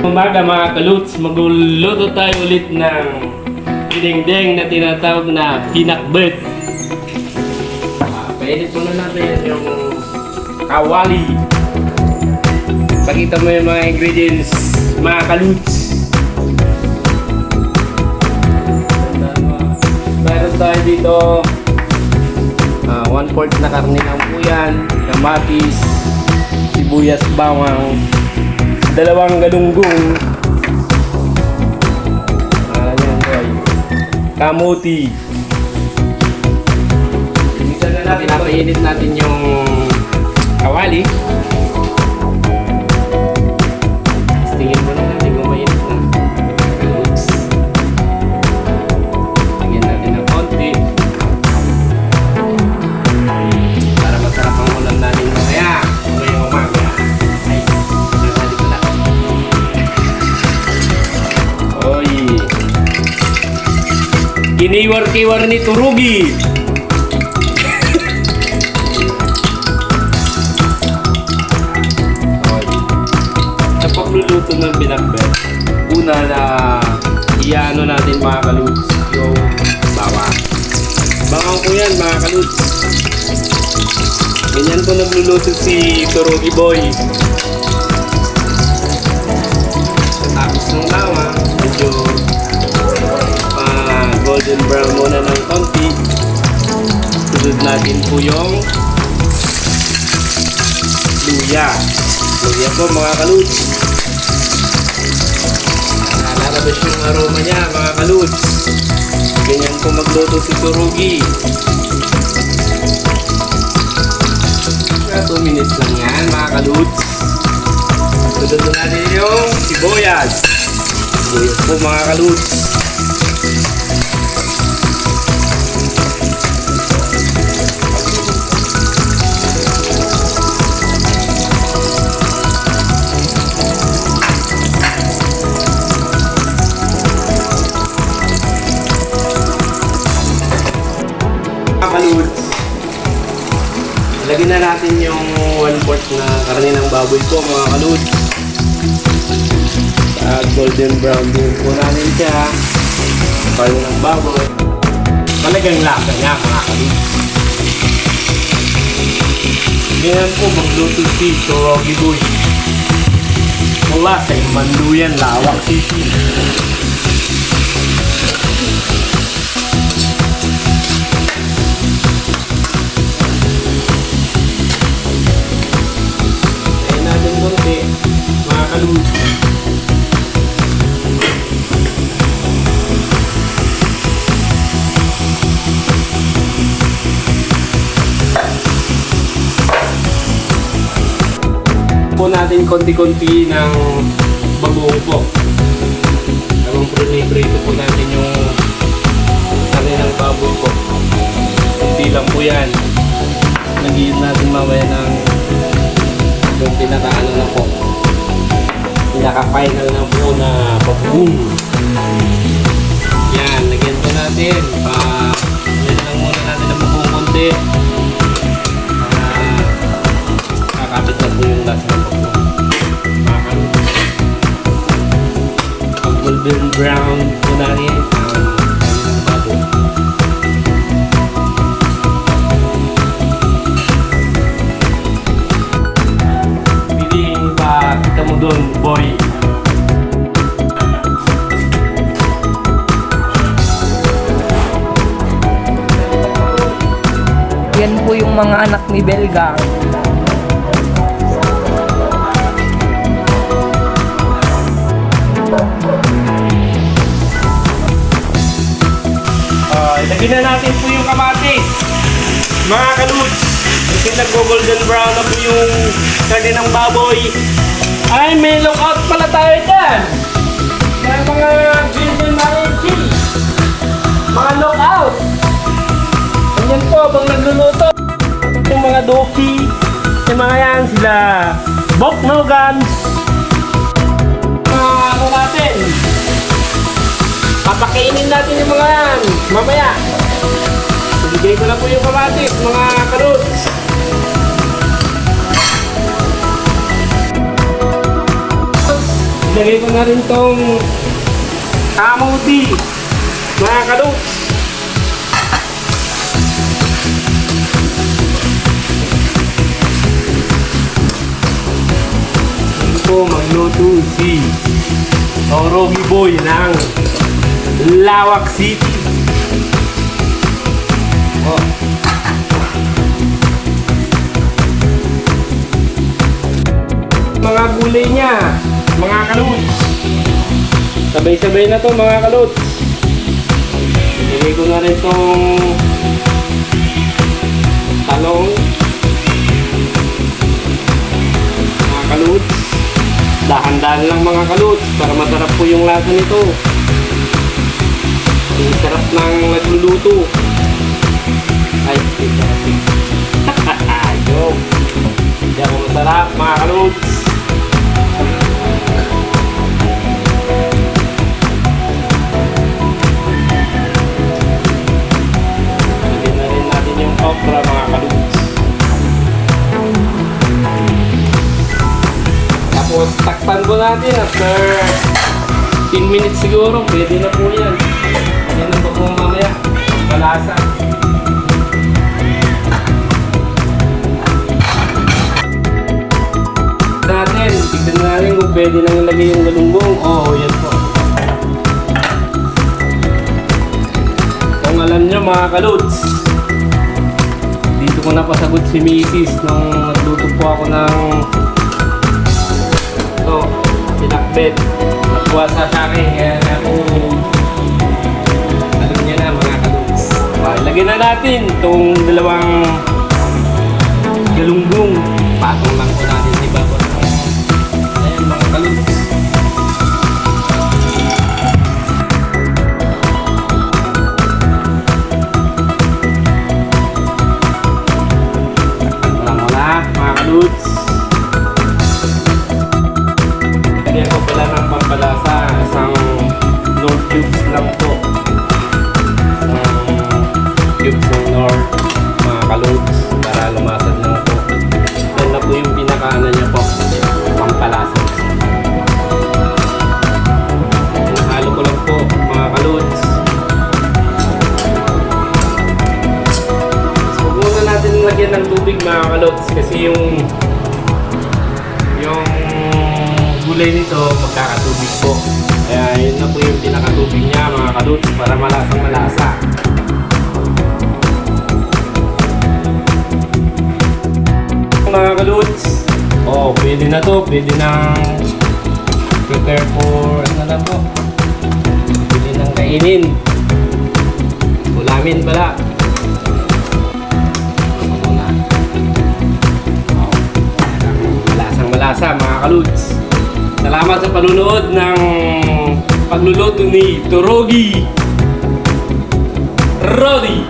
Umaga mga kaluts, magluluto tayo ulit ng dinding na tinatawag na pinakbet. Painit muna natin yung kawali. Pakita mo yung mga ingredients, mga kaluts. Meron tayo dito 1/4 na karne ng buyan, kamatis, sibuyas, bawang, 2 galunggong, kamuti. Isa na natin, pinapainit natin yung kawali. Tingin mo na natin kung mainit na. Oops. Tingin natin ng konti para masarap ang ulam natin mamaya. Ngayong umaga. Ay, nagdali ko na. Oy. Kiniwar-kiwar ni Turugi. Sa pagluluto ng pinakbet, una na iano natin mga kaluts yung bawang. Bawang ko yan mga kaluts. Ganyan po nagluluto si Turugi Boy. Tapos ng bawang, medyo golden brown muna ng konti. Sunod natin po yung luya. Luya po mga kaluts. Lalabas yung aroma niya mga kaluts. Ganyan po magluto si Turugi. 2 minutes lang yan mga kaluts. Sunod natin yung sibuyas. Sibuyas po mga kaluts. Lagyan na natin yung 1/4 na karne ng baboy po mga kaluts. At golden brown din po natin siya. Karne ng baboy. Talagang lasa niya mga kaluts. Ganyan po magluto si Turugi Boy. Mula sa Manduyan, Lawak City. Mga kaluts. Po natin konti-konti ng bagoong po. Habang prito po natin yung karne ng baboy po. Konti lang po yan. Lagyan natin mamaya ng yung pinaka-ano na po, pinaka-final na po na baboon. Yan, lagyan po natin. Lagyan lang muna natin ng baboon konti. Kakapit na po yung lasa ng baboon. Pag golden brown po natin ang baboon. Kita mo doon, boy. Yan po yung mga anak ni Belga. Ilagyan na natin po yung kamatis. Mga kaluts, kasi nag-golden brown na po yung karne ng baboy. Ay, may lookout pala tayo dyan. May mga golden marichi. Mga lookout. Ganyan po, bang nagluluto. Yung mga doki. Yung mga yan, sila Boknogans. Ano natin? Papakainin natin yung mga yan. Mamaya. Ibigay ko na po yung kamatis, mga kaluts. Lagay ko na rin tong kamuti, mga kaluts. Ito po, magluto si Rogi Boy ng Lawak City. Oh. Mga gulay niya, mga kaluts. Sabay-sabay na to mga kaluts. Ilagay ko na rin tong talong, mga kaluts. Dahan-dahan lang mga kaluts para masarap po yung lasa nito. Ang sarap ng nagluluto. Ay, sarap. Joke. Hindi ako masarap mga kaluts. Lagyan na rin natin yung okra mga kaluts. Tapos takpan po natin after 10 minutes siguro. Pwede na po yan. Yan na po mamaya. Malasa. Natin, tignan natin kung pwede nang ilagay yung galunggong. Oo, yan po. Kung alam nyo mga kaluts, dito ko napasagot si Mrs. nung nagluto po ako ng pinakbet. Natuwa sa akin, kaya ako alam niya na mga kaluts. Lagyan na natin itong dalawang galunggong. Patong lang po natin si Babo. Ayan mga kaluts. Takpan ko lang muna mga kaluts. Lagyan ko pala ng pampalasa. Isang Nor cubes lang po. Isang cubes ng Nor mga kaluts. Para lumasad lang po. Yan na po yung pinakaano niya po. Pampalasa. Hinahalo ko lang po mga kaluts. So, huwag muna natin lagyan ng tubig mga kaluts. Kasi yung gulay nito magkakatubig po. Kaya yun na po yung pinakatubig niya mga kaluts para malasang malasa. Mga kaluts, oh, pwede na to. Pwede nang prepare for ano na po. Pwede nang kainin. Ulamin pala. Malasang malasa mga kaluts. Salamat sa panunood ng pagluluto ni Torogi Rodi.